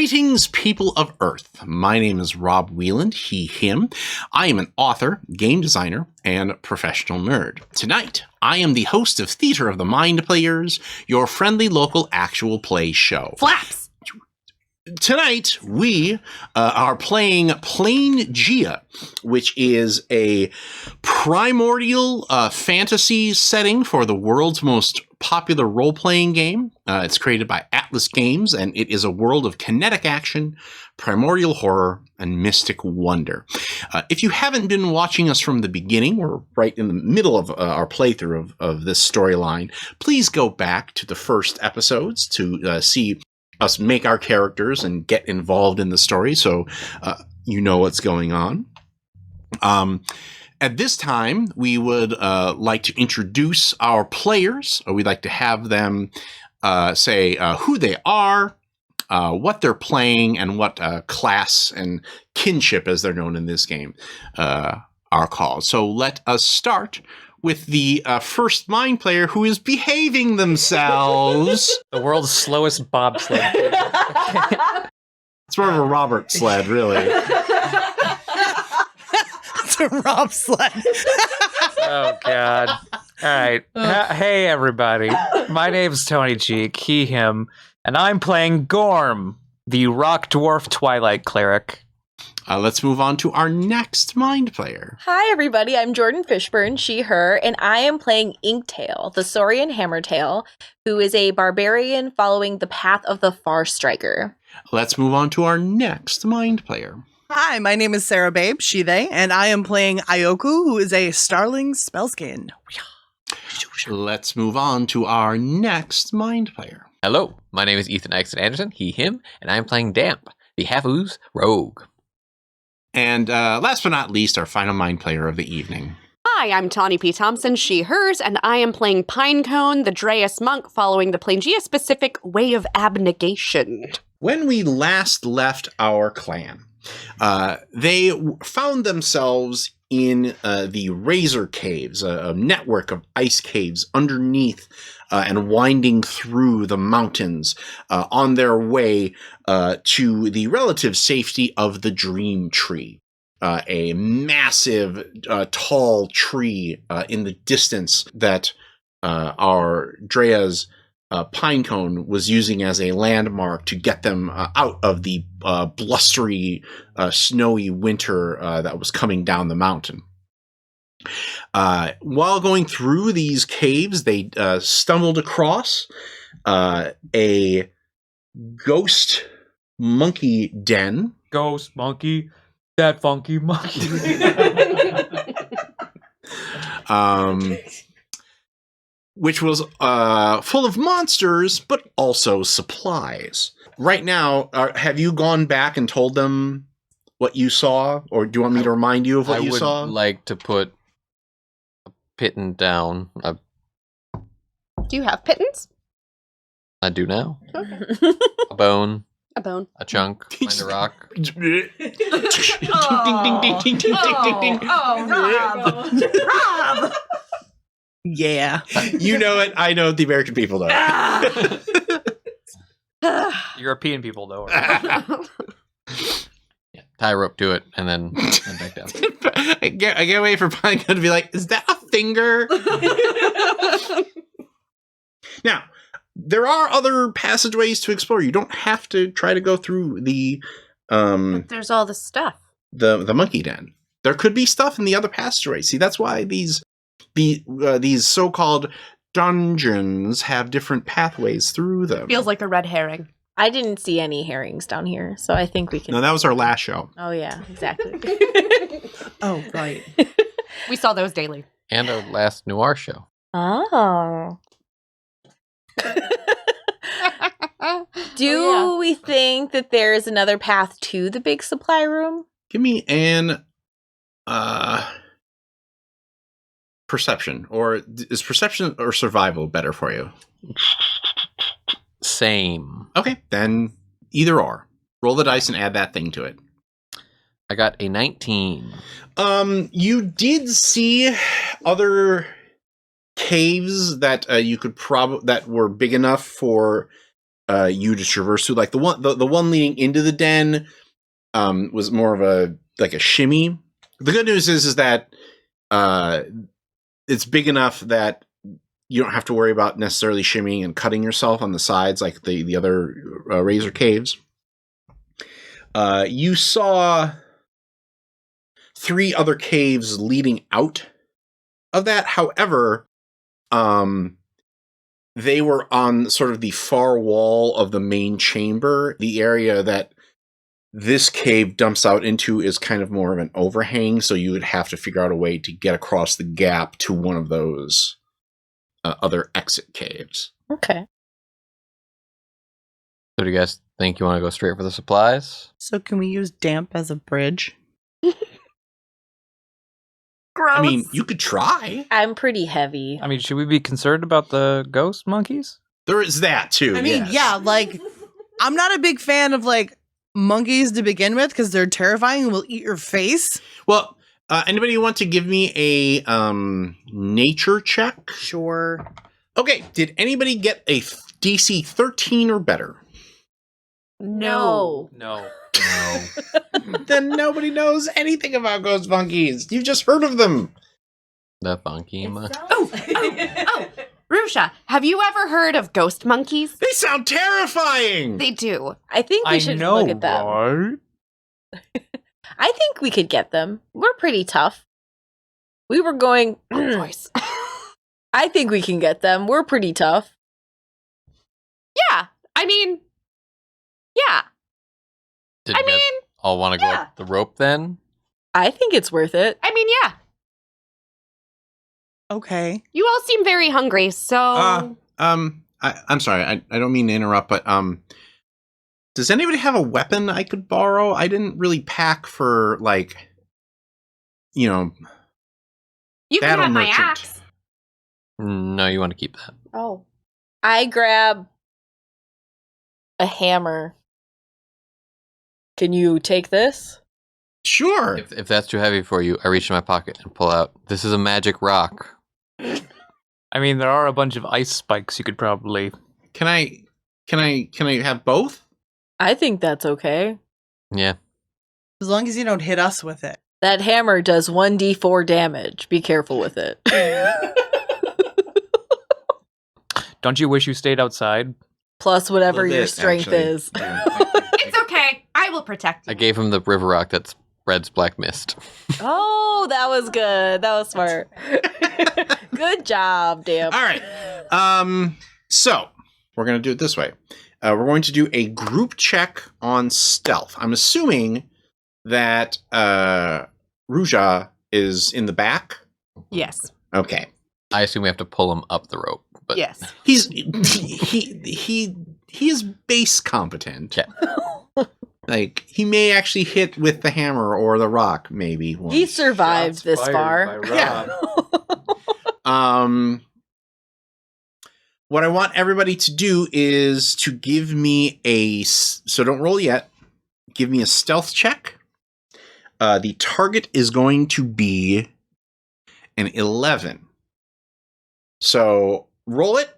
Greetings, people of Earth. My name is Rob Wieland, he, him. I am an author, game designer, and professional nerd. Tonight, I am the host of Theater of the Mind Players, your friendly local actual play show. Flaps! Tonight, we are playing Planegea, which is a primordial fantasy setting for the world's most popular role-playing game. It's created by Atlas Games, and it is a world of kinetic action, primordial horror, and mystic wonder. If you haven't been watching us from the beginning, we're right in the middle of our playthrough of this storyline, please go back to the first episodes to see us make our characters and get involved in the story, so you know what's going on. At this time, we would like to introduce our players. We'd like to have them say who they are, what they're playing, and what class and kinship, as they're known in this game, are called. So let us start with the first mind player who is behaving themselves. The world's slowest bobsled. It's more of a Robert sled, really. It's a Rob sled. Oh, God. All right. Hey, everybody. My name's Tony Cheek, he, him, and I'm playing Gorm, the rock dwarf twilight cleric. Let's move on to our next mind player. Hi, everybody. I'm Jordan Fishburne, she, her, and I am playing Inktail, the Saurian Hammertail, who is a barbarian following the path of the Far Striker. Let's move on to our next mind player. Hi, my name is Sarah Babe, she, they, and I am playing Ioku, who is a starling spellskin. Let's move on to our next mind player. Hello, my name is Ethan Exton Anderson, he, him, and I'm playing Damp, the half-ooze rogue. And last but not least, our final mind player of the evening. Hi, I'm Tawny P. Thompson, she, hers, and I am playing Pinecone, the Dreas monk, following the Planegea-specific way of abnegation. When we last left our clan, they found themselves in the Razor Caves, a network of ice caves underneath and winding through the mountains on their way to the relative safety of the Dream Tree, a massive, tall tree in the distance that our Drea's Pinecone was using as a landmark to get them out of the blustery, snowy winter that was coming down the mountain. While going through these caves, they stumbled across a ghost monkey den. Ghost monkey, that funky monkey. Which was full of monsters, but also supplies. Right now, have you gone back and told them what you saw? Or do you want me to remind you of what you saw? I would like to put a pittance down. Do you have pittance? I do now. Okay. A bone, A bone. a chunk, find a rock. Ding, ding, ding, ding, ding, ding, ding. Rob! Yeah. You know it. I know it. The American people know it. European people, though. Yeah, tie a rope to it, and then back down. I can't wait for Pinecone to be like, is that a finger? Now, there are other passageways to explore. You don't have to try to go through the But there's all the stuff. the monkey den. There could be stuff in the other passageways. See, that's why these so-called dungeons have different pathways through them. Feels like a red herring. I didn't see any herrings down here, so I think we can... No, that was our last show. Oh, yeah, exactly. Oh, right. We saw those daily. And our last noir show. Oh. Do we think that there is another path to the big supply room? Give me an perception, or is perception or survival better for you? Same. Okay, then either or. Roll the dice and add that thing to it. I got a 19. You did see other caves that you could that were big enough for you to traverse through. Like the one leading into the den was more of a shimmy. The good news is that it's big enough that you don't have to worry about necessarily shimmying and cutting yourself on the sides like the other razor caves. You saw 3 other caves leading out of that. However, they were on sort of the far wall of the main chamber. The area that this cave dumps out into is kind of more of an overhang, so you would have to figure out a way to get across the gap to one of those other exit caves. Okay. So do you guys think you want to go straight for the supplies? So can we use damp as a bridge? Gross. I mean, you could try. I'm pretty heavy. I mean, should we be concerned about the ghost monkeys? There is that too. I mean, yes. yeah, like, I'm not a big fan of, like, monkeys to begin with because they're terrifying and will eat your face. Well, anybody want to give me a nature check? Sure. Okay. Did anybody get a DC 13 or better? No. No. Then nobody knows anything about ghost monkeys. You've just heard of them. The funky monkey. Oh, Rusha, have you ever heard of ghost monkeys? They sound terrifying. They do. I think we should look at them. right? I think we could get them. We're pretty tough. We were going. Voice. I think we can get them. We're pretty tough. Yeah. I mean, yeah. Did you guys all want to go up the rope then? I think it's worth it. I mean, yeah. Okay. You all seem very hungry, so... I'm sorry. I don't mean to interrupt, but does anybody have a weapon I could borrow? I didn't really pack for, like, you can battle have my merchant. axe. No, you want to keep that. Oh. I grab a hammer. Can you take this? Sure. If that's too heavy for you, I reach in my pocket and pull out. This is a magic rock. I mean, there are a bunch of ice spikes you could probably... Can I have both? I think that's okay. Yeah. As long as you don't hit us with it. That hammer does 1d4 damage. Be careful with it. Don't you wish you stayed outside? Plus whatever Well, your this, strength actually. is. It's okay. I will protect you. I gave him the river rock that spreads black mist. Oh, that was good. That was smart. Good job, damn. All right. So we're gonna do it this way. We're going to do a group check on stealth. I'm assuming that Ruja is in the back. Yes. Okay. I assume we have to pull him up the rope. But Yes. He is base competent. Yeah. Like, he may actually hit with the hammer or the rock, maybe. Once. He survived this far. Yeah. What I want everybody to do is to give me so don't roll yet. Give me a stealth check. The target is going to be an 11. So roll it,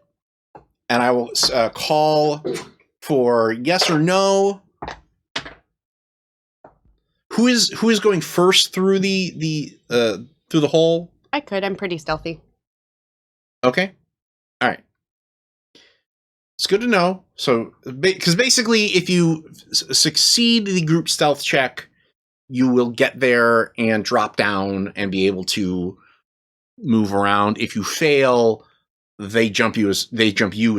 and I will call for yes or no. Who is going first through the hole? I could. I'm pretty stealthy. Okay. All right. It's good to know. So, because basically, if you succeed the group stealth check, you will get there and drop down and be able to move around. If you fail, they jump you as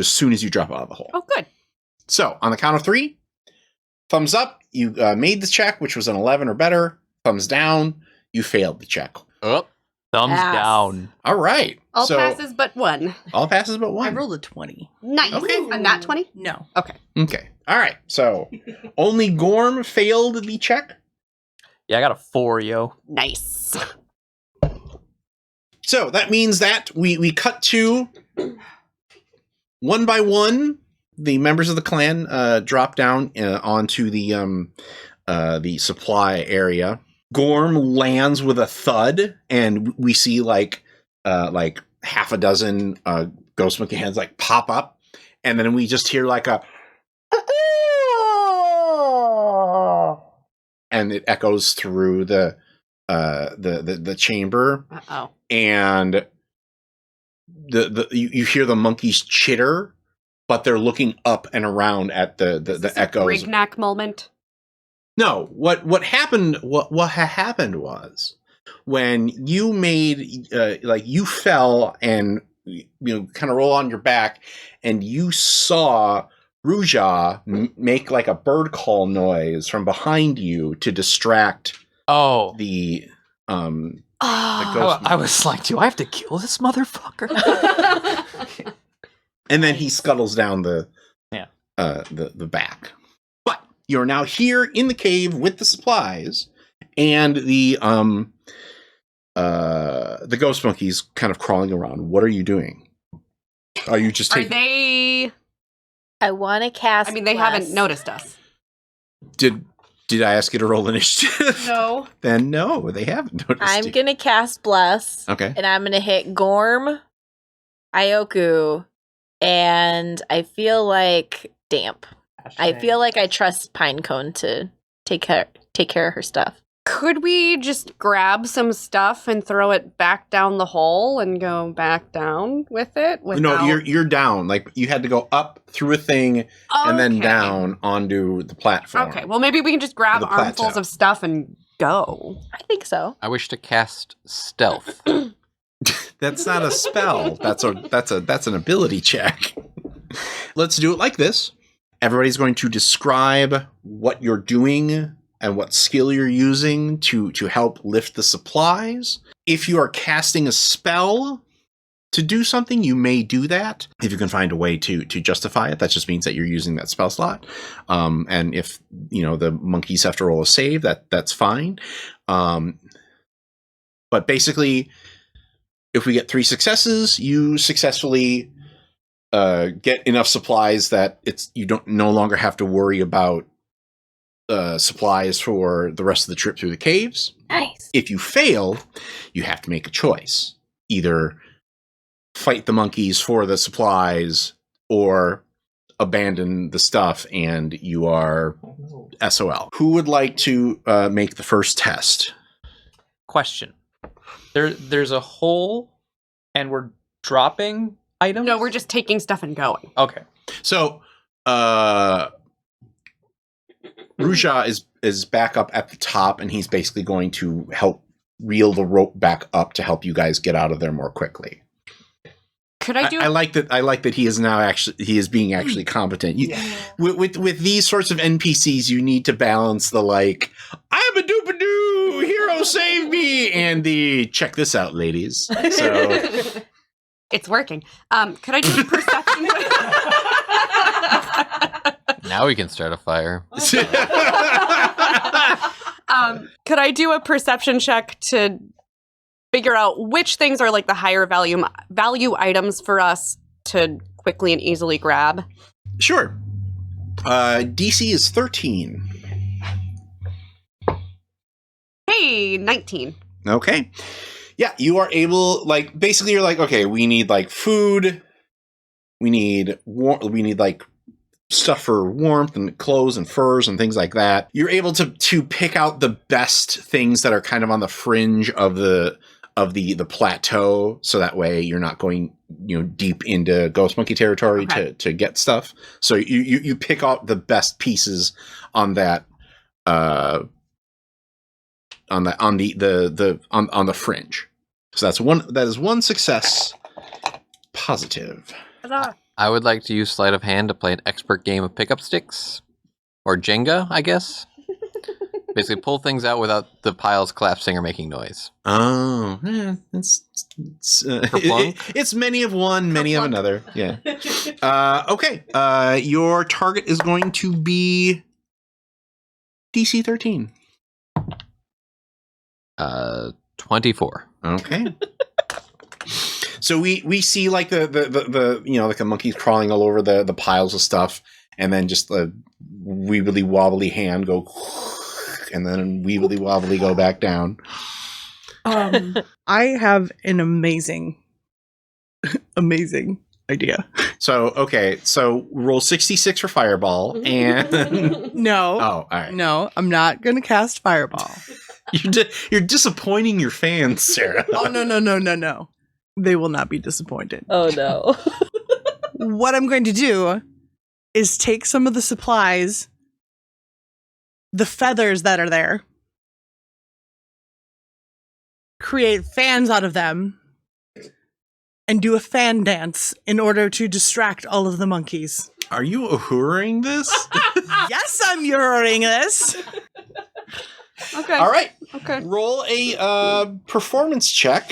soon as you drop out of the hole. Oh, good. So, on the count of 3, thumbs up, you made the check, which was an 11 or better. Thumbs down, you failed the check. Oh, Thumbs Pass. down. All right. All so, passes but one. All passes but I one. rolled a 20. Nice. Okay. I'm not 20? No. Okay. All right. So, only Gorm failed the check. Yeah, I got a 4, yo. Nice. So that means that we cut to one by one. The members of the clan drop down onto the supply area. Gorm lands with a thud, and we see like half a dozen ghost monkey heads like pop up, and then we just hear like a and it echoes through the chamber, Uh-oh. and you hear the monkeys chitter, but they're looking up and around at the echoes. Brignac moment. No, what happened was when you made you fell and kind of roll on your back, and you saw Ruja make like a bird call noise from behind you to distract the ghost. I was like, do I have to kill this motherfucker? And then he scuttles down the back. But you're now here in the cave with the supplies, and the ghost monkeys kind of crawling around. What are you doing? Are you just taking... Are they... I want to cast. I mean, they haven't noticed us. Did I ask you to roll initiative? No. Then no, they haven't noticed. I'm gonna cast Bless. Okay. And I'm gonna hit Gorm, Ioku, and I feel like Damp. I feel like I trust Pinecone to take care of her stuff. Could we just grab some stuff and throw it back down the hole and go back down with it? No, you're down. Like, you had to go up through a thing and then down onto the platform. Okay, well, maybe we can just grab armfuls of stuff and go. I think so. I wish to cast stealth. That's not a spell. That's an ability check. Let's do it like this. Everybody's going to describe what you're doing and what skill you're using to help lift the supplies. If you are casting a spell to do something, you may do that. If you can find a way to justify it, that just means that you're using that spell slot. And if the monkeys have to roll a save, that's fine. But basically, if we get 3 successes, you successfully get enough supplies that you don't no longer have to worry about supplies for the rest of the trip through the caves. Nice. If you fail, you have to make a choice. Either fight the monkeys for the supplies or abandon the stuff and you are SOL. Who would like to make the first test? Question. There's a hole and we're dropping items? No, we're just taking stuff and going. Okay. So, Ruja is back up at the top, and he's basically going to help reel the rope back up to help you guys get out of there more quickly. Could I do? I like that he is now being actually competent. With these sorts of NPCs, you need to balance the I'm a doopadoo, hero save me, and the check this out, ladies. So it's working. Could I do a perception? Now we can start a fire. Could I do a perception check to figure out which things are the higher value items for us to quickly and easily grab? Sure. DC is 13. Hey, 19. Okay. Yeah, you are able, basically you're okay, we need food. We need stuff for warmth and clothes and furs and things like that. You're able to pick out the best things that are kind of on the fringe of the plateau, so that way you're not going deep into ghost monkey territory to get stuff. So you pick out the best pieces on that on the fringe. So that is one success. Positive. Huzzah. I would like to use sleight of hand to play an expert game of pickup sticks. Or Jenga, I guess. Basically pull things out without the piles collapsing or making noise. Oh, it's many of one, many of another. Yeah. Okay. Your target is going to be DC 13. 24. Okay. So we see the monkeys crawling all over the piles of stuff, and then just a weebly wobbly hand go, and then weebly wobbly go back down. I have an amazing idea. So roll 66 for fireball, and No. oh, all right. No, I'm not going to cast fireball. You're disappointing your fans, Sarah. Oh, no. They will not be disappointed. Oh no. What I'm going to do is take some of the supplies, the feathers that are there, create fans out of them, and do a fan dance in order to distract all of the monkeys. Are you ahurring this? Yes, I'm mirroring this. Okay. All right. Okay. Roll a performance check.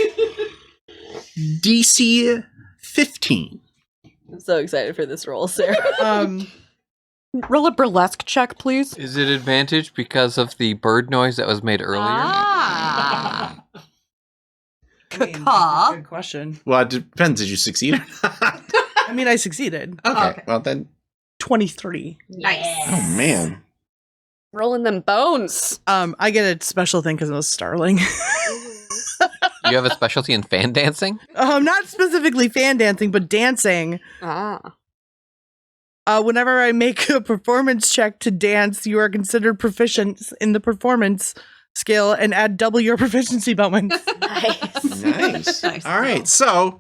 DC 15. I'm so excited for this roll, Sarah. Roll a burlesque check, please. Is it advantage because of the bird noise that was made earlier? Ah. Caw. Good question. Well, it depends. Did you succeed or not? I mean, I succeeded. Okay. Well, then. 23. Nice. Oh, man. Rolling them bones. I get a special thing because I was starling. You have a specialty in fan dancing? Not specifically fan dancing, but dancing. Ah. Whenever I make a performance check to dance, you are considered proficient in the performance skill and add double your proficiency bonus. Nice. Nice. All right. So,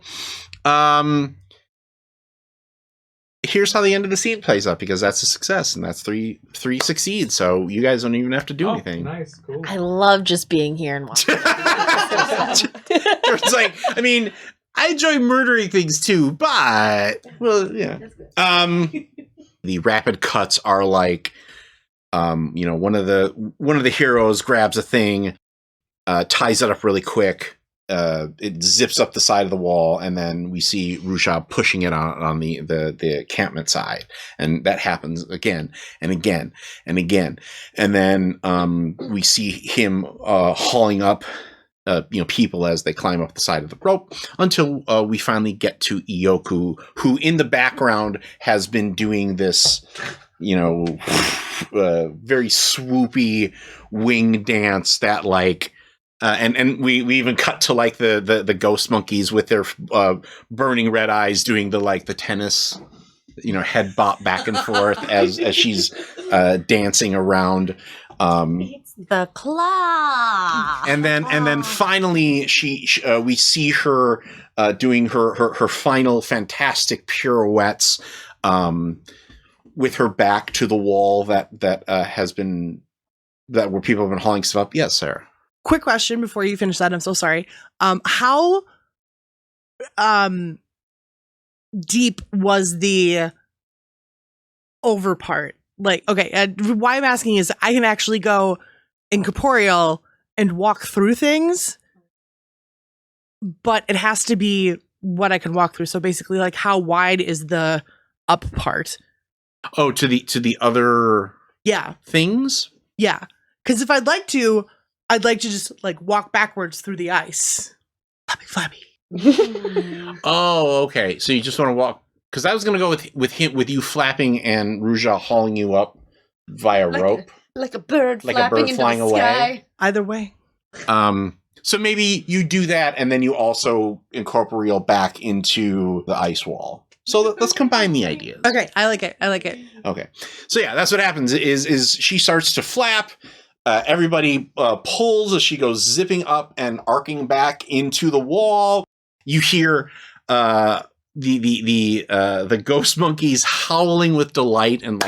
here's how the end of the scene plays out, because that's a success and that's three succeed. So you guys don't even have to do anything. Nice, cool. I love just being here and watching. It's like, I mean, I enjoy murdering things too, but well, yeah. The rapid cuts are like, one of the heroes grabs a thing, ties it up really quick. It zips up the side of the wall, and then we see Rusha pushing it on the encampment side, and that happens again and again and again, and then we see him hauling up people as they climb up the side of the rope until we finally get to Ioku, who in the background has been doing this, very swoopy wing dance that like. And we even cut to like the ghost monkeys with their burning red eyes doing the tennis, head bop back and forth as she's dancing around. It's the claw. And then finally we see her doing her final fantastic pirouettes with her back to the wall that where people have been hauling stuff up. Yes, Sarah. Quick question before you finish that. I'm so sorry. How deep was the over part? Like, okay, why I'm asking is I can actually go incorporeal and walk through things, but it has to be what I can walk through. So basically, like, how wide is the up part? Oh, to the other things? Yeah. Because if I'd like to just like walk backwards through the ice. Flappy. Oh, okay. So you just want to walk, because I was going to go with you flapping and Ruja hauling you up via rope, like a bird, like a bird flying away. Sky. Either way. So maybe you do that, and then you also incorporeal back into the ice wall. So let's combine the ideas. Okay, I like it. Okay. So yeah, that's what happens. Is she starts to flap. Everybody pulls as she goes zipping up and arcing back into the wall. You hear the ghost monkeys howling with delight and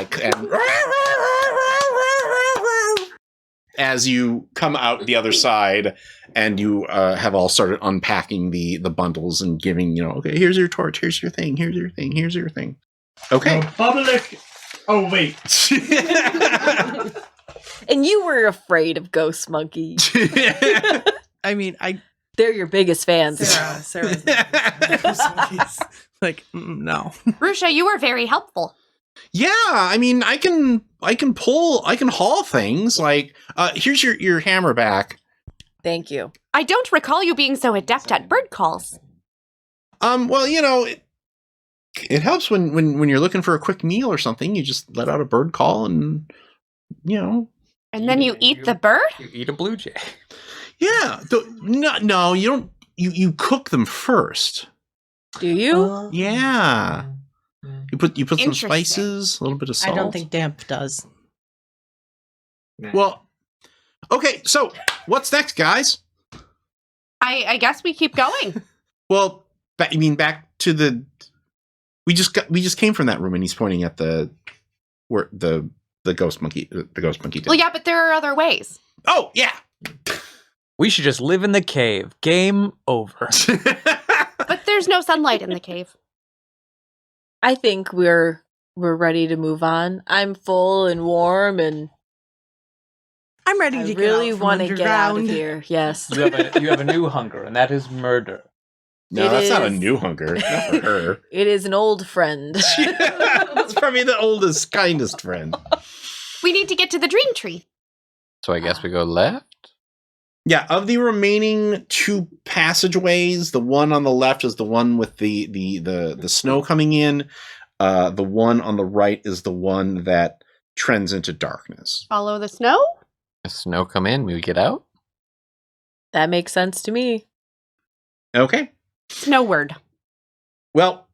as you come out the other side, and you have all started unpacking the bundles and giving, okay, here's your torch, here's your thing, here's your thing, here's your thing. Okay. Public. Oh wait. And you were afraid of ghost monkeys. I mean, They're your biggest fans. Sarah's like, no. Rusha, you were very helpful. Yeah, I mean, I can haul things. Like, here's your hammer back. Thank you. I don't recall you being so adept at bird calls. Well, it helps when you're looking for a quick meal or something. You just let out a bird call, and And then you eat the bird? You eat a blue jay. Yeah. No, you don't. You cook them first. Do you? Yeah. You put some Interesting. spices, a little bit of salt. I don't think damp does. Well, okay. So what's next, guys? I guess we keep going. Well, you mean back to the? We just came from that room, and he's pointing at the ghost monkey. The ghost monkey. Well, yeah, but there are other ways. Oh yeah. We should just live in the cave. Game over. But there's no sunlight in the cave. I think we're ready to move on. I'm full and warm, and I'm ready I to really want to get out of here. Yes. You have a new hunger, and that is murder. No, It that's not a is. new hunger. Not for her. It is an old friend. That's probably the oldest, kindest friend. We need to get to the dream tree. So I guess we go left. Yeah, of the remaining two passageways, the one on the left is the one with the snow coming in. The one on the right is the one that trends into darkness. Follow the snow? If snow come in, we get out. That makes sense to me. Okay. Snow word. Well,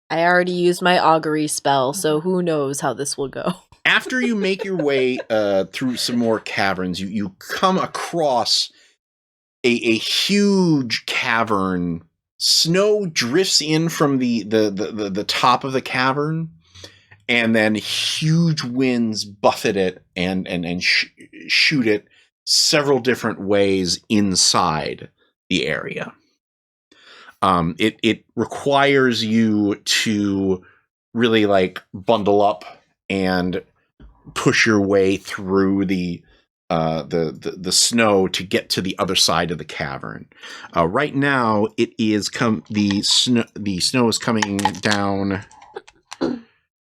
I already used my augury spell, so who knows how this will go. after you make your way through some more caverns, you come across a huge cavern. Snow drifts in from the top of the cavern, and then huge winds buffet it and shoot it several different ways inside the area. It requires you to really like bundle up and push your way through the snow to get to the other side of the cavern. Right now, it is the snow is coming down,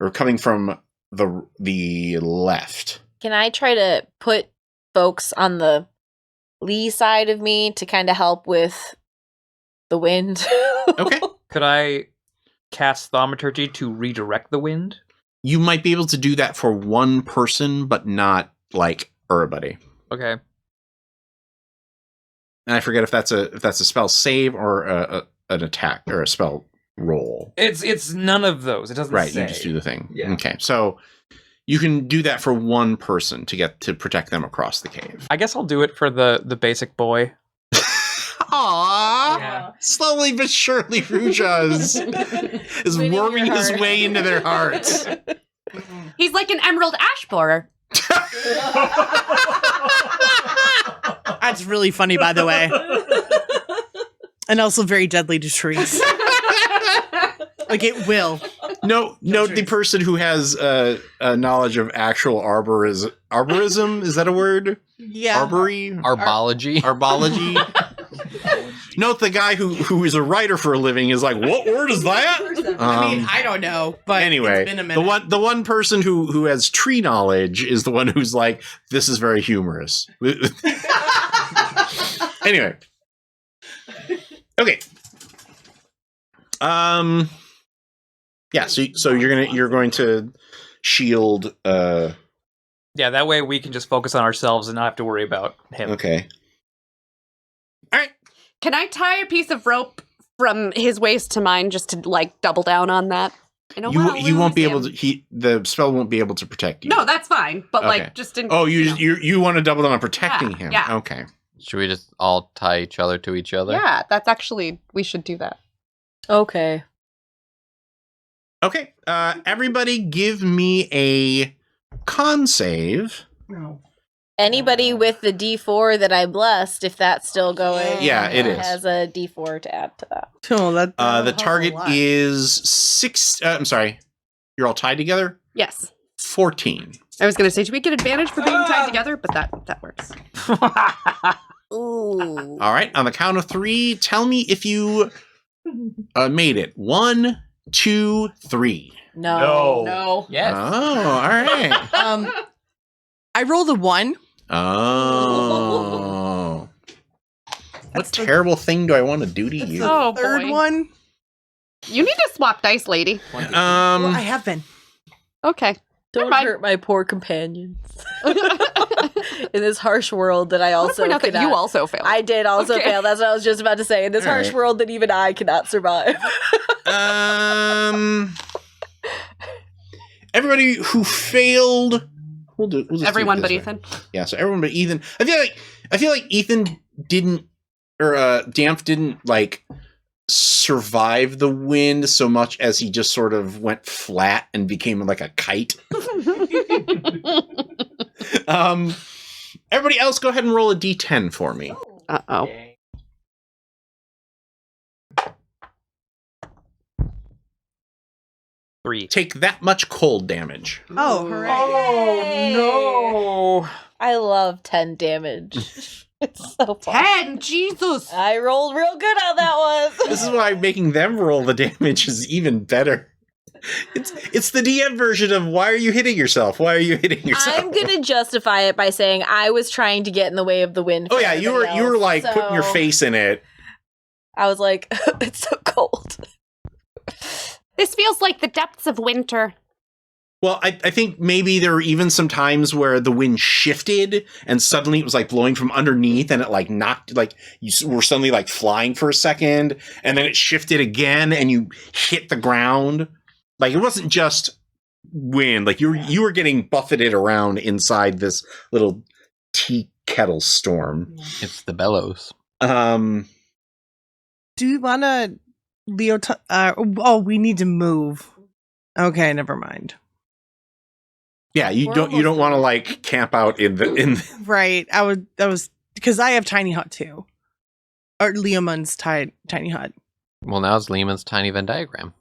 or coming from the left. Can I try to put folks on the lee side of me to kind of help with the wind? Okay. Could I cast thaumaturgy to redirect the wind? You might be able to do that for one person, but not like everybody. Okay. And I forget if that's a spell save or an attack or a spell roll. It's none of those. It doesn't Right, say. you just do the thing. Yeah. Okay, so you can do that for one person to protect them across the cave. I guess I'll do it for the basic boy. Aww. Yeah. Slowly but surely, Ruja is Winning your worming his heart. way into their hearts. He's like an emerald ash borer. That's really funny, by the way. And also very deadly to trees. Like it will. Note the person who has a knowledge of actual arborism. Is that a word? Yeah. Arbory? Arbology. Arbology? Note the guy who is a writer for a living is like, what word is that? I mean, I don't know, but Anyway, it's been a minute. the one person who has tree knowledge is the one who's like, this is very humorous. Anyway. Okay. Yeah, so you're going to shield Yeah, that way we can just focus on ourselves and not have to worry about him. okay. All right. Can I tie a piece of rope from his waist to mine just to like double down on that? I don't wanna You won't be lose able him. to the spell won't be able to protect you. No, that's fine. But Okay. like just in Oh, you know. you want to double down on protecting Yeah, him. yeah. Okay. Should we just all tie each other to each other? Yeah, that's actually we should do that. Okay. Okay. Everybody give me a con save. Anybody with the D4 that I blessed, if that's still going, Yeah, it is. has a D4 to add to that. Oh, that, The target is 6. I'm sorry. You're all tied together? Yes. 14. I was gonna say, do we get advantage for being tied together? But that works. Ooh. All right. On the count of 3, tell me if you made it. 1, 2, 3. No. No. Yes. Oh, all right. I rolled a 1. Oh. What That's the- terrible thing do I want to do to That's you? the Oh, third boy. one. You need to swap dice, lady. Well, I have been. Okay. Don't hurt my poor companions. In this harsh world that I also point out that you also failed. I did also fail. That's what I was just about to say. In this harsh world that even I cannot survive. Everybody who failed. We'll just Everyone do but it Ethan. Yeah, so everyone but Ethan. I feel like Ethan didn't, or Damp didn't like survive the wind so much as he just sort of went flat and became like a kite. Everybody else, go ahead and roll a d10 for me. Uh-oh. Three. Take that much cold damage. Oh, hooray. Oh no! I love 10 damage. It's so fun. 10! Jesus! I rolled real good on that one. This is why making them roll the damage is even better. It's the DM version of why are you hitting yourself? Why are you hitting yourself? I'm gonna justify it by saying I was trying to get in the way of the wind. Oh yeah, you were like putting your face in it. I was like, it's so cold. This feels like the depths of winter. Well, I think maybe there were even some times where the wind shifted and suddenly it was like blowing from underneath and it like knocked, like you were suddenly like flying for a second and then it shifted again and you hit the ground. Like it wasn't just wind, like you were getting buffeted around inside this little tea kettle storm. It's the bellows. Do you want to, Leo? We need to move. Okay, never mind. Yeah, you don't want to like camp out in Right. That was because I have tiny hut too. Or Leoman's tiny hut. Well, now it's Lehman's tiny Venn diagram.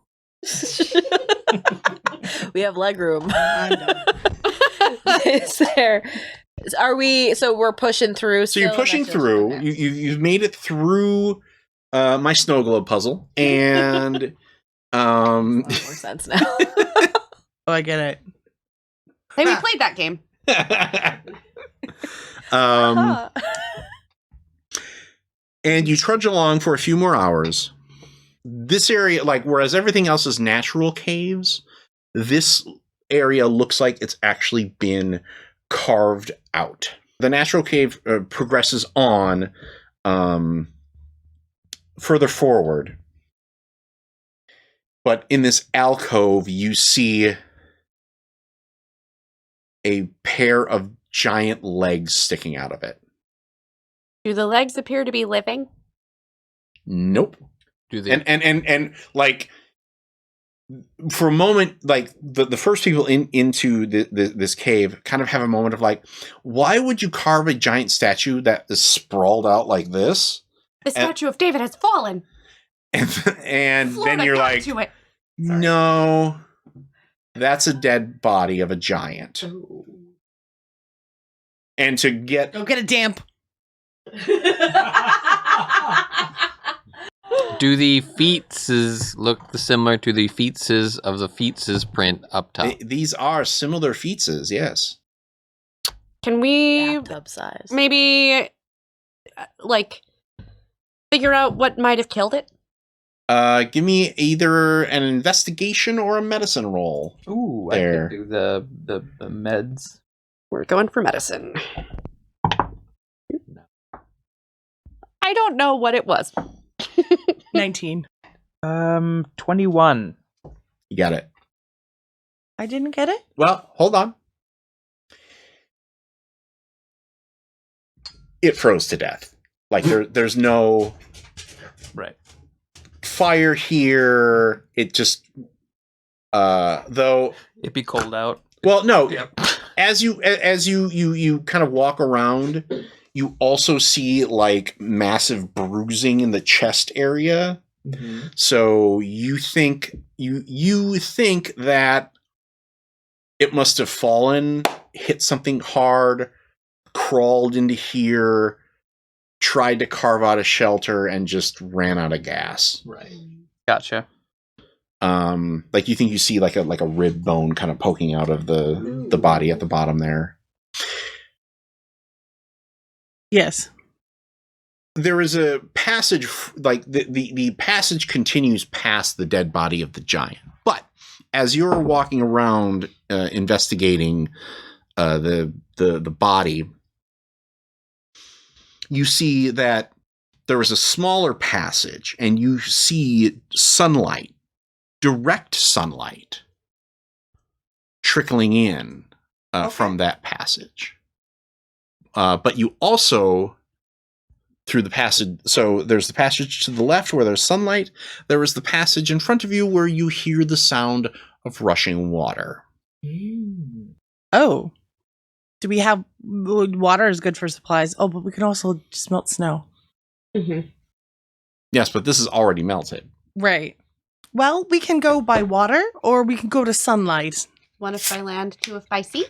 We have leg room. Is there? Are we? So we're pushing through. So you're pushing through. Okay. You've made it through my snow globe puzzle, and Makes more sense now. Oh, I get it. Hey, we played that game. And you trudge along for a few more hours. This area, like, whereas everything else is natural caves, this area looks like it's actually been carved out. The natural cave progresses on further forward. But in this alcove, you see a pair of giant legs sticking out of it. Do the legs appear to be living? Nope. Do they? And like for a moment, like the first people into this cave kind of have a moment of like, why would you carve a giant statue that is sprawled out like this? The statue of David has fallen. And then you're like, to it. no, that's a dead body of a giant. And to get Go get a damp. Do the feetses look similar to the feetses of the feetses print up top? these are similar feetses, yes. Can we Bathtub size. maybe like figure out what might have killed it? Give me either an investigation or a medicine roll. Ooh, There. I could do the meds. We're going for medicine. I don't know what it was. 19. 21. You got it. I didn't get it? Well, hold on. It froze to death. Like there's no Right. fire here. It just though It'd be cold out. well no Yep. as you kind of walk around, you also see like massive bruising in the chest area. Mm-hmm. So you think that it must have fallen, hit something hard, crawled into here, tried to carve out a shelter, and just ran out of gas. Right. Gotcha. Like you think you see like a rib bone kind of poking out of the body at the bottom there. Yes. There is a passage, like the passage continues past the dead body of the giant, but as you're walking around investigating the body, you see that there is a smaller passage, and you see sunlight, direct sunlight, trickling in from that passage. But you also, through the passage, so there's the passage to the left where there's sunlight. There is the passage in front of you where you hear the sound of rushing water. Oh. Do we have water is good for supplies? Oh, but we can also just melt snow. Mm-hmm. Yes, but this is already melted. Right. Well, we can go by water or we can go to sunlight. One if by land, two if by sea.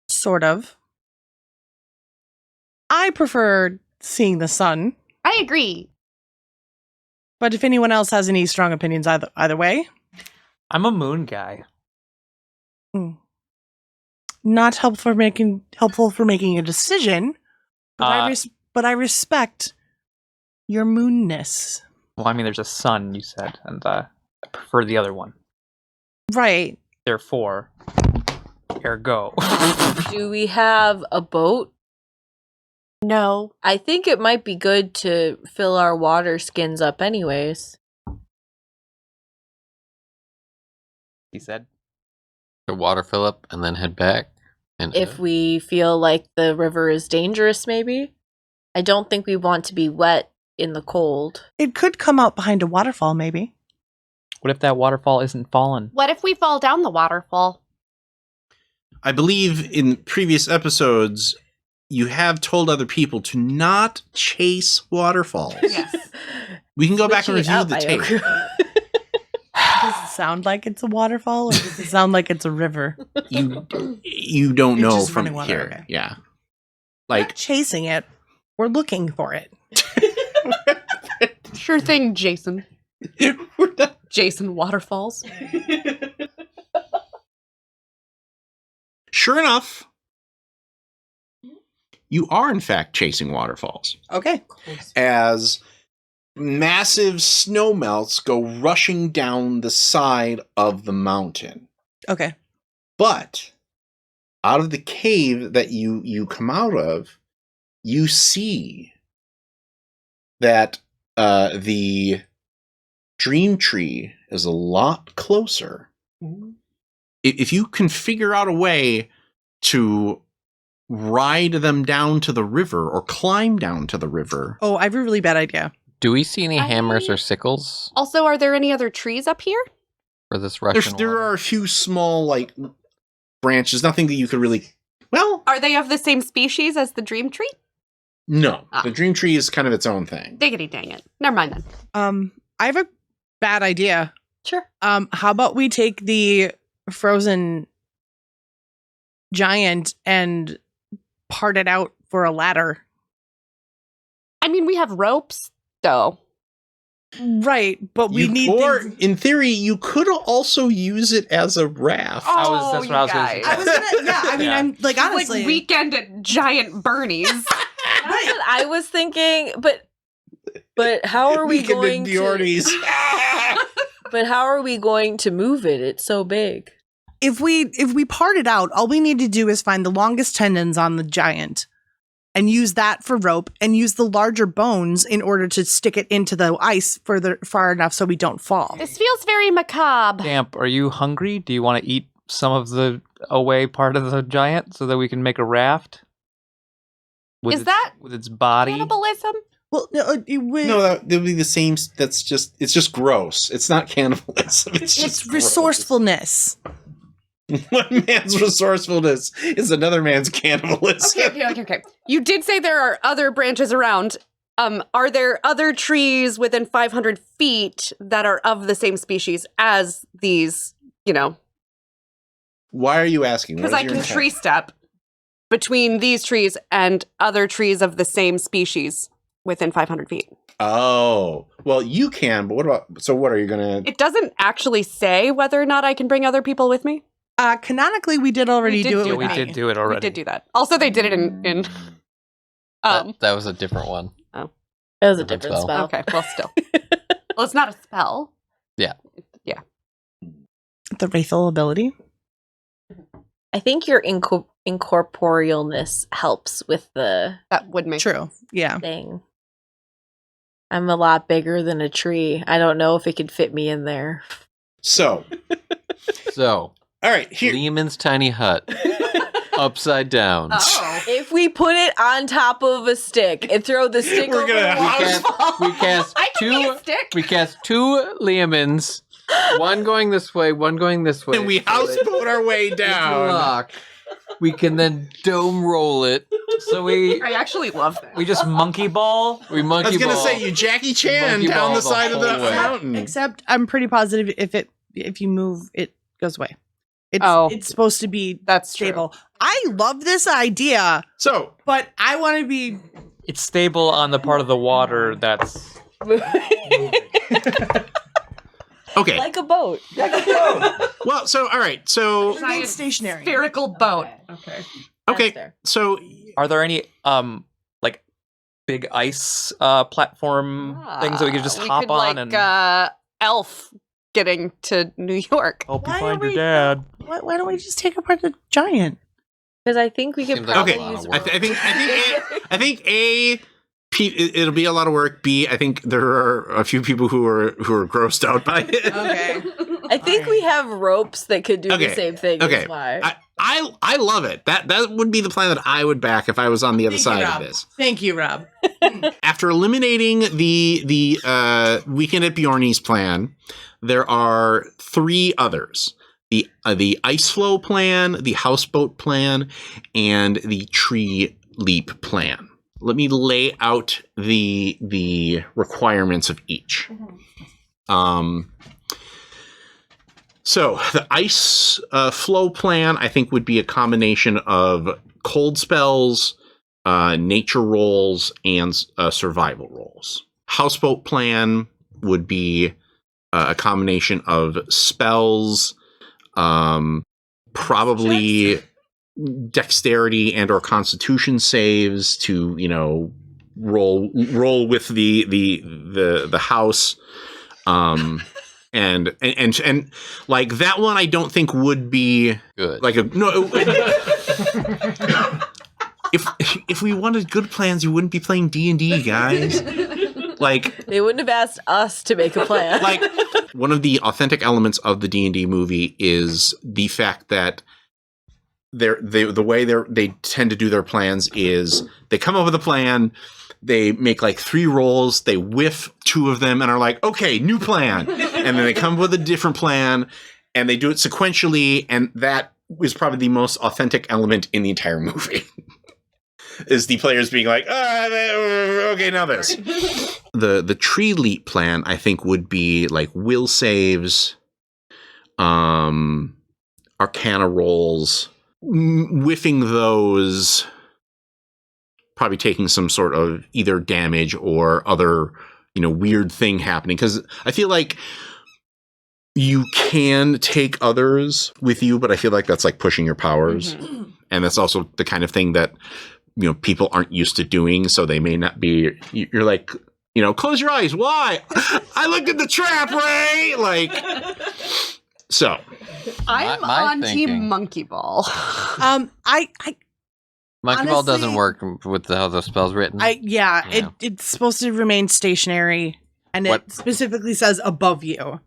Sort of. I prefer seeing the sun, I agree. but if anyone else has any strong opinions either way, I'm a moon guy. not helpful for making a decision. But I respect your moonness. Well, I mean, there's a sun, you said, and I prefer the other one. Right. Therefore, ergo. Do we have a boat? No. I think it might be good to fill our water skins up anyways. He said. The water fill up and then head back. And If we feel like the river is dangerous, maybe. I don't think we want to be wet in the cold. It could come out behind a waterfall, maybe. What if that waterfall isn't fallen? What if we fall down the waterfall? I believe in previous episodes, you have told other people to not chase waterfalls. Yes. We can go back and Switching review it the up, tape. Does it sound like it's a waterfall or does it sound like it's a river? You don't It's know just from running water, here. okay. Yeah. We're Like, not chasing it. We're looking for it. Sure thing, Jason. we're not. Jason Waterfalls. Sure enough, you are in fact chasing waterfalls Okay. as massive snowmelts go rushing down the side of the mountain. Okay. But out of the cave that you come out of, you see that the dream tree is a lot closer. If you can figure out a way to ride them down to the river or climb down to the river. Oh, I have a really bad idea. do we see any hammers or sickles Also, are there any other trees up here? for this Russian There water? are a few small like branches, nothing that you could really. Well, Are they of the same species as the dream tree? no. Ah. The dream tree is kind of its own thing. Diggity dang it. Never mind then. I have a bad idea. Sure. How about we take the frozen giant and part it out for a ladder? I mean, we have ropes, though. Right, but we need Or things- in theory, you could also use it as a raft. That's Oh, what I was gonna say. you I was gonna, yeah, I mean, Yeah. I'm like, honestly. Like weekend at Giant Bernie's. That's what I was thinking, but how are we Weekend in going the to? Orties. But how are we going to move it? It's so big. if we part it out, all we need to do is find the longest tendons on the giant and use that for rope and use the larger bones in order to stick it into the ice far enough so we don't fall. This feels very macabre. Damp, are you hungry? Do you want to eat some of the away part of the giant so that we can make a raft? Is that with its body? Cannibalism? Well, no, No, that would be the same. It's just gross. It's not cannibalism. It's just it's gross. resourcefulness. One man's resourcefulness is another man's cannibalism. Okay. You did say there are other branches around. Are there other trees within 500 feet that are of the same species as these, Why are you asking? What because is I your can intent? tree step between these trees and other trees of the same species within 500 feet. Oh, well, you can, but what about? So, what are you gonna? It doesn't actually say whether or not I can bring other people with me. Canonically, we did already We did do it. do with we that. did me. do it already. We did do that. Also, they did it in That was a different one. That was a Different different spell. okay, well, still. Well, it's not a spell. Yeah. Yeah. the wraithal ability? I think your incorporealness helps with the That would make True. Yeah. thing. I'm a lot bigger than a tree. I don't know if it could fit me in there. So, So, all right, here. Lehman's tiny hut, upside down. Oh. If we put it on top of a stick and throw the stick We're over gonna the waterfall, We cast I can be two. a stick. We cast two Lehmans, one going this way, one going this way. And we houseboat our way down. Lock. We can then dome roll it. So we I actually love that. we just monkey ball. We I monkey was gonna ball. say you Jackie Chan Monkey down ball the the side of the whole way. mountain. Except I'm pretty positive if you move, it goes away. Oh. It's supposed to be That's stable. I love this idea, So, but I want to be. It's stable on the part of the water that's okay. like a boat. Well, so all right. So Remain stationary. Spherical boat. Okay. okay. That's fair. So Are there any like big ice platform things that we could just hop on and Elf getting to New York. help you Why find are your we- dad? Why don't we just take apart the giant? Because I think we could Seems like probably okay. a lot use of I, work. I think it'll be a lot of work. B, I think there are a few people who are grossed out by it. Okay. I think we have ropes that could do Okay, the same thing okay. as why. I love it. That would be the plan that I would back if I was on the other Thank you, side of Rob. this. Thank you, Rob. After eliminating the Weekend at Bjorny's plan, there are three others: the ice flow plan, the houseboat plan, and the tree leap plan. Let me lay out the requirements of each. So the ice flow plan, I think, would be a combination of cold spells, nature rolls, and survival rolls. Houseboat plan would be a combination of spells, probably dexterity and or constitution saves to, roll with the house. And like that one, I don't think would be Good. like if we wanted good plans, you wouldn't be playing D&D, guys. Like They wouldn't have asked us to make a plan. like one of the authentic elements of the D&D movie is the fact that the way they tend to do their plans is they come up with a plan, they make like 3 rolls, they whiff 2 of them and are like, okay, new plan. And then they come up with a different plan and they do it sequentially. And that is probably the most authentic element in the entire movie. Is the players being like, okay, now this. The tree leap plan, I think, would be like will saves, arcana rolls, whiffing those, probably taking some sort of either damage or other, weird thing happening. Because I feel like you can take others with you, but I feel like that's like pushing your powers. Mm-hmm. And that's also the kind of thing that, people aren't used to doing. So they may not be, you're like, close your eyes. Why? I looked at the trap, Ray. Like, so. I'm My on thinking- Team Monkey Ball. I Monkey ball doesn't honestly- work with how the spell's written. yeah, Yeah. it's supposed to remain stationary, and What- it specifically says above you,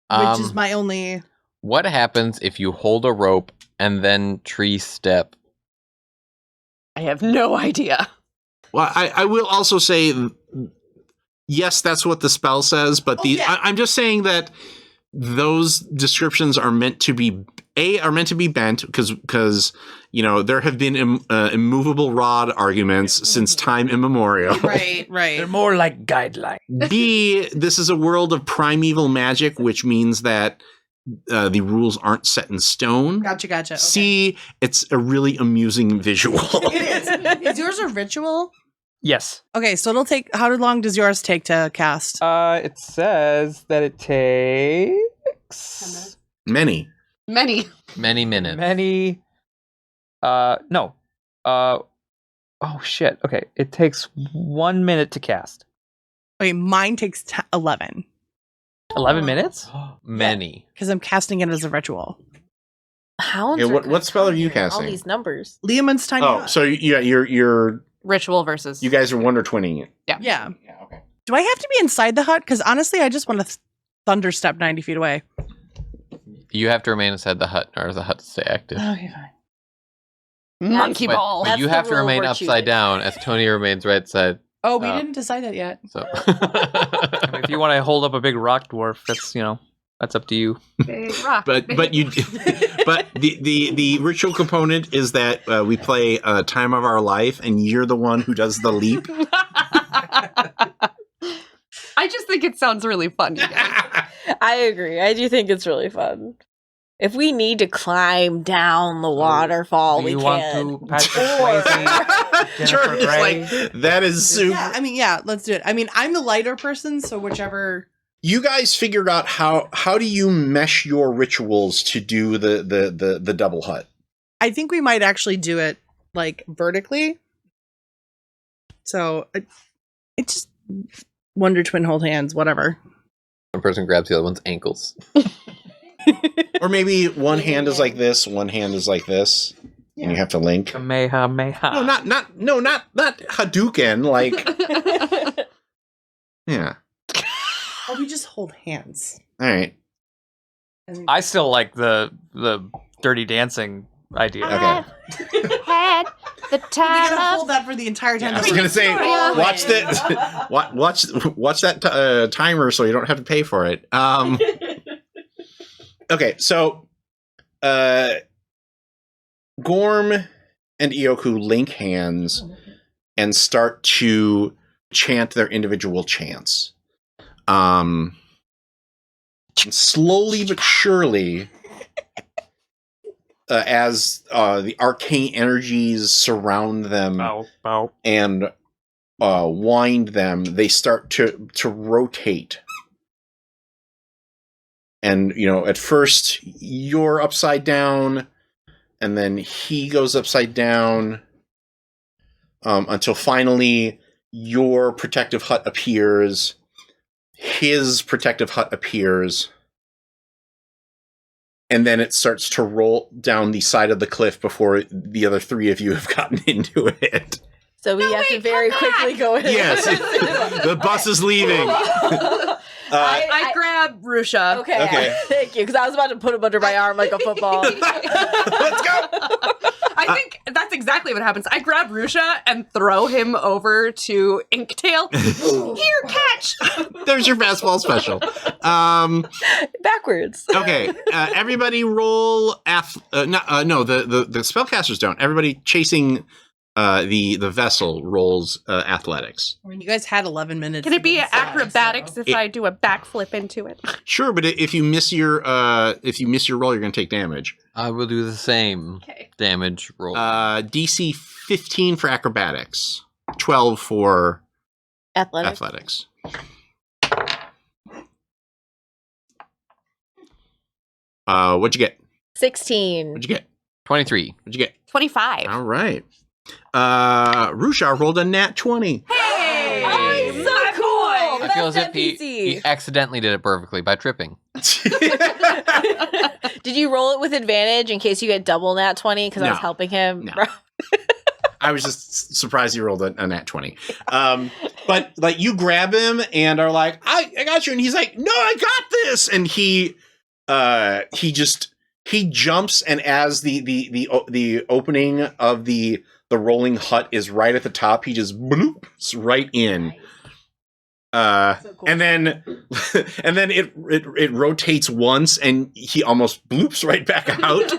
which is my only. What happens if you hold a rope and then tree step? I have no idea. Well, I will also say, yes, that's what the spell says, but I'm just saying that those descriptions are meant to be bent because there have been immovable rod arguments since time immemorial. Right. They're more like guidelines. B, this is a world of primeval magic, which means that the rules aren't set in stone. Gotcha. Okay. C, it's a really amusing visual. It is. Is yours a ritual? Yes. Okay, so it'll take. How long does yours take to cast? It says that it takes Many. Many. Many minutes. many. No. Oh shit. Okay, it takes 1 minute to cast. Okay, mine takes 11. 11 minutes? Many. Because I'm casting it as a ritual. Hounds. Okay, are what spell are you confounding, all casting? these numbers. Leomund's tiny. Oh, hut. so you're Ritual versus. you guys are wonder twinning it. Yeah. Yeah. Yeah, okay. Do I have to be inside the hut? Because honestly, I just want to thunderstep 90 feet away. You have to remain inside the hut, or the hut to stay active. Okay, fine. Monkey But, ball. but That's you the have to rule remain we're upside choosing. down as Tony remains right side. Oh, we Oh. didn't decide that yet. So. I mean, if you want to hold up a big rock dwarf, that's, that's up to you. Big rock. But you but the ritual component is that we play Time of Our Life, and you're the one who does the leap. I just think it sounds really fun. You guys. I agree. I do think it's really fun. If we need to climb down the waterfall, Do we you can. want to Patrick Or- Swayze, Jennifer Jordan is Grey? like, that is super. Yeah, I mean, yeah, let's do it. I mean, I'm the lighter person, so whichever. You guys figured out how do you mesh your rituals to do the double hut? I think we might actually do it like vertically. So it just Wonder Twin hold hands, whatever. One person grabs the other one's ankles. Or maybe one hand is like this, one hand is like this, and you have to link. Kamehameha. No, not Hadouken. Like, yeah. Or we just hold hands. All right. I still like the Dirty Dancing idea. Okay. Had the We time gotta of hold that for the entire time. I was gonna say, Yeah. watch that. Watch that timer, so you don't have to pay for it. Okay, so, Gorm and Ioku link hands and start to chant their individual chants. And slowly but surely, as the arcane energies surround them Bow, bow. and wind them, they start to rotate. And, at first you're upside down, and then he goes upside down, until finally your protective hut appears, his protective hut appears, and then it starts to roll down the side of the cliff before the other three of you have gotten into it. So we have to very quickly go in. Yes, the bus is leaving. I grab Rusha. Okay. Thank you, because I was about to put him under my arm like a football. Let's go! I think that's exactly what happens. I grab Rusha and throw him over to Inktail. Here, catch! There's your fastball special. Backwards. Okay, everybody roll. No, the spellcasters don't. Everybody chasing the vessel rolls athletics. I mean, you guys had 11 minutes. Can it to be get inside, acrobatics so- if I do a backflip into it? Sure, but if you miss your roll, you're going to take damage. I will do the same Okay. damage roll. DC 15 for acrobatics, 12 for Athletic. athletics. What'd you get? 16. What'd you get? 23. What'd you get? 25. All right. Rusha rolled a nat 20. Hey! Oh, he's so cool. I feel as if Best he NPC. accidentally did it perfectly by tripping. Did you roll it with advantage in case you get double nat 20? Because I was No. helping him. No. I was just surprised you rolled a nat 20. But like you grab him and are like, I got you. And he's like, no, I got this. And he jumps, and as the opening of the rolling hut is right at the top, he just bloops right in. So cool. And then it rotates once, and he almost bloops right back out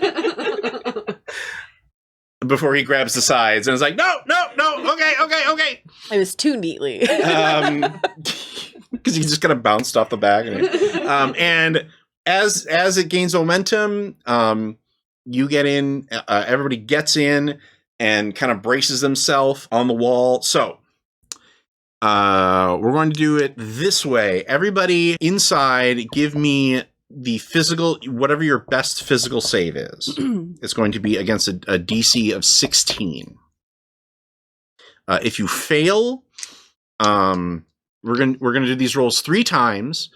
before he grabs the sides and is like, no, okay. It was too neatly. Because he's just kind of bounced off the back. And as it gains momentum, you get in. Everybody gets in and kind of braces themselves on the wall. So we're going to do it this way. Everybody inside, give me the physical, whatever your best physical save is. It's going to be against a DC of 16. If you fail, we're gonna do these rolls 3 times.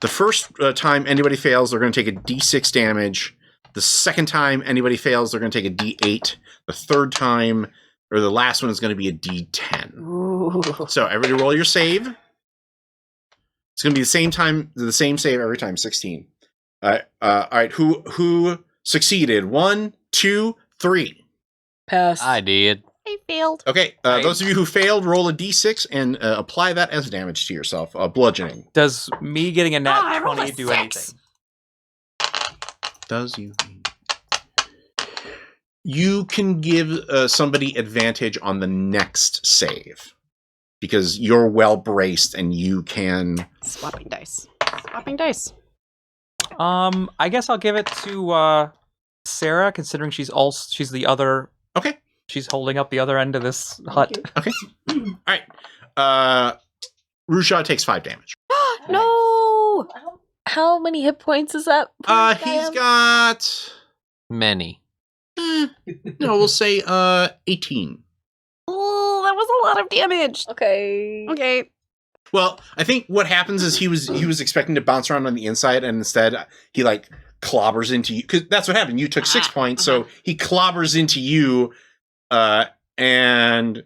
The first time anybody fails, they're gonna take a D6 damage. The second time anybody fails, they're gonna take a D8. The third time, or the last one, is gonna be a D10. Ooh. So everybody roll your save. It's gonna be the same save every time. 16. All right. Who succeeded? 1, 2, 3. Pass. I did. I failed. Okay. Those of you who failed, roll a D6 and apply that as damage to yourself. Bludgeoning. Does me getting a I nat rolled 20 a do 6. anything? Does you? You can give somebody advantage on the next save because you're well braced and you can. Swapping dice. Swapping dice. I guess I'll give it to Sarah, considering she's the other. Okay. She's holding up the other end of this hut. Okay. All right. Rusha takes 5 damage. No. How many hit points is that? He's got. Many. No, we'll say 18. Oh, that was a lot of damage. Okay. Okay. Well, I think what happens is he was expecting to bounce around on the inside, and instead he like clobbers into you because that's what happened. You took 6 points, so he clobbers into you, and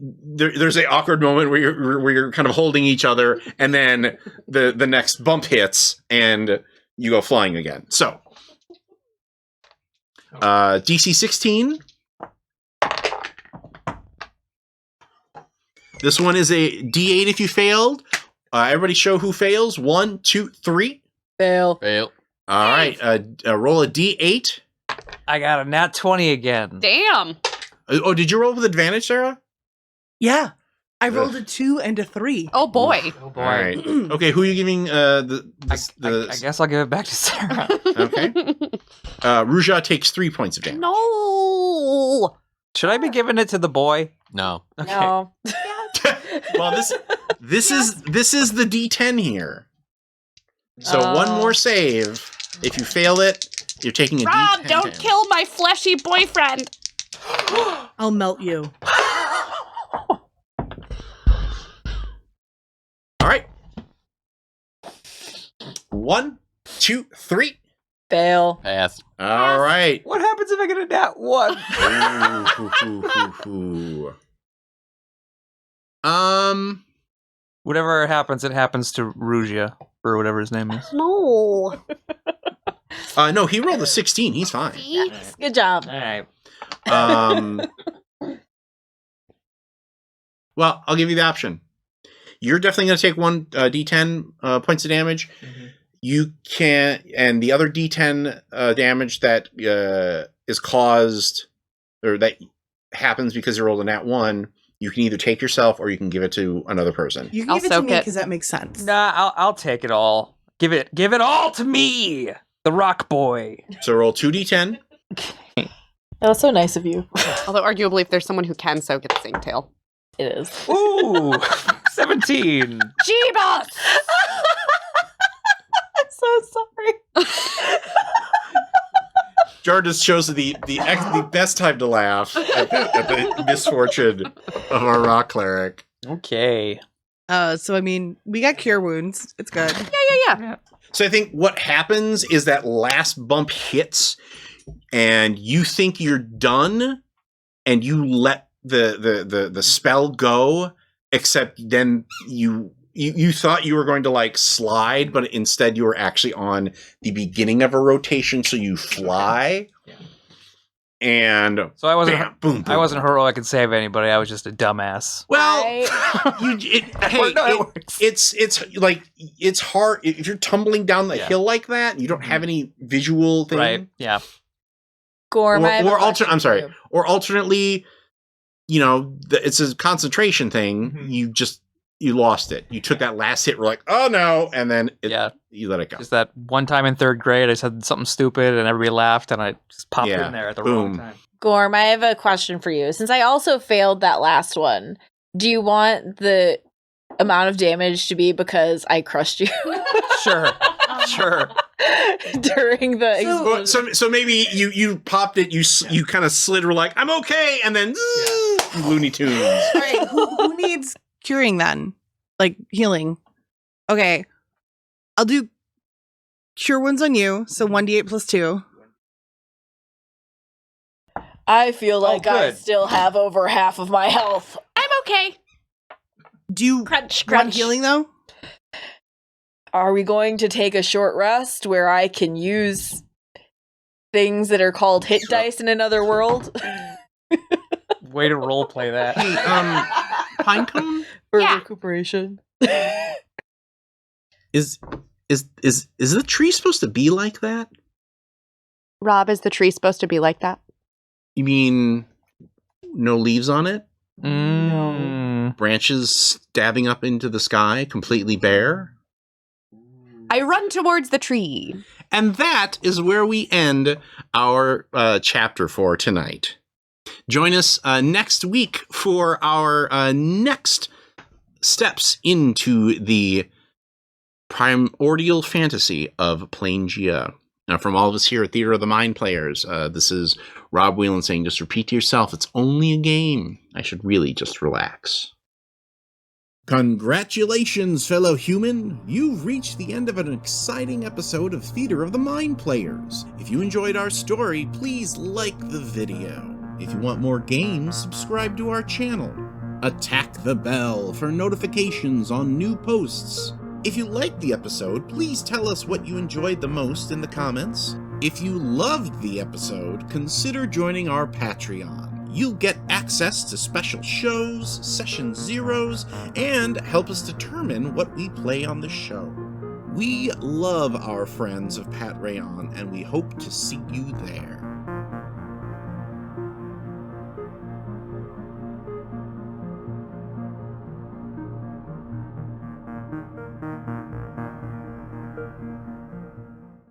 there's an awkward moment where you're kind of holding each other, and then the next bump hits, and you go flying again. So, DC 16. This one is a D8 if you failed. Everybody show who fails. 1, 2, 3. Fail. Fail. All right. Roll a D8. I got a nat 20 again. Damn. Oh, did you roll with advantage, Sarah? Yeah. I rolled a 2 and a 3. Oh boy. Oh boy. All right. Okay, who are you giving I guess I'll give it back to Sarah. Okay. Ruja takes 3 points of damage. No. Should I be giving it to the boy? No. Okay. No. Well, this is the D10 here. So one more save. If you fail it, you're taking a Rob, D10 don't damage. kill my fleshy boyfriend. I'll melt you. All right. 1, 2, 3. Fail. Pass. All right. What happens if I get a nat 1? Whatever happens, it happens to Ruja, or whatever his name is. No. No, he rolled a 16. He's fine. Yes. Good job. All right. Well, I'll give you the option. You're definitely going to take 1 D10 points of damage. Mm-hmm. You can, and the other D10 damage that is caused or that happens because you rolled a nat 1, you can either take yourself or you can give it to another person. You can I'll give it to soak me it. because that makes sense. Nah, I'll take it all. Give it all to me, the rock boy. So roll 2 D10. That was so nice of you. Although arguably if there's someone who can soak at the same tail. It is. Ooh, 17. Jeebus! I'm so sorry. Jardis shows the best time to laugh at the misfortune of our rock cleric. Okay. So I mean, we got cure wounds. It's good. Yeah. So I think what happens is that last bump hits, and you think you're done, and you let the spell go. Except then you thought you were going to like slide, but instead you were actually on the beginning of a rotation, so you fly. Yeah. And So I wasn't. bam, boom, boom, I wasn't boom. heroic and save anybody. I was just a dumbass. Well, It works. it's like it's hard if you're tumbling down the hill like that. You don't have any visual thing, Right. Yeah. Gorm, I have a question I'm sorry. for you. Or alternately, it's a concentration thing. Mhm. You lost it. You took that last hit. We're like, oh no, and then Yeah. you let it go. Just that one time in 3rd grade, I said something stupid and everybody laughed, and I just popped Yeah. in there at the Boom. wrong time. Gorm, I have a question for you. Since I also failed that last one, do you want the amount of damage to be because I crushed you Sure. Sure. during the Well, so maybe you popped it. You kind of slid. We're like, I'm okay, and then Looney Tunes. All right, who needs curing then? like healing. Okay. I'll do cure wounds on you. So 1d8 plus 2. I feel like I good. still have over half of my health. I'm okay. Do you Crunch, want crunch. healing though? Are we going to take a short rest where I can use things that are called hit dice in another world? Way to roleplay that. Hey, Pinecone? For Yeah. recuperation. Is the tree supposed to be like that? Rob, is the tree supposed to be like that? You mean no leaves on it? No. Branches stabbing up into the sky, completely bare? I run towards the tree. And that is where we end our chapter for tonight. Join us next week for our next steps into the primordial fantasy of Planegea. Now, from all of us here at Theater of the Mind Players, this is Rob Whelan saying, just repeat to yourself, it's only a game. I should really just relax. Congratulations, fellow human! You've reached the end of an exciting episode of Theater of the Mind Players. If you enjoyed our story, please like the video. If you want more games, subscribe to our channel. Attack the bell for notifications on new posts. If you liked the episode, please tell us what you enjoyed the most in the comments. If you loved the episode, consider joining our Patreon. You'll get access to special shows, session zeros, and help us determine what we play on the show. We love our friends of Pat Rayon, and we hope to see you there.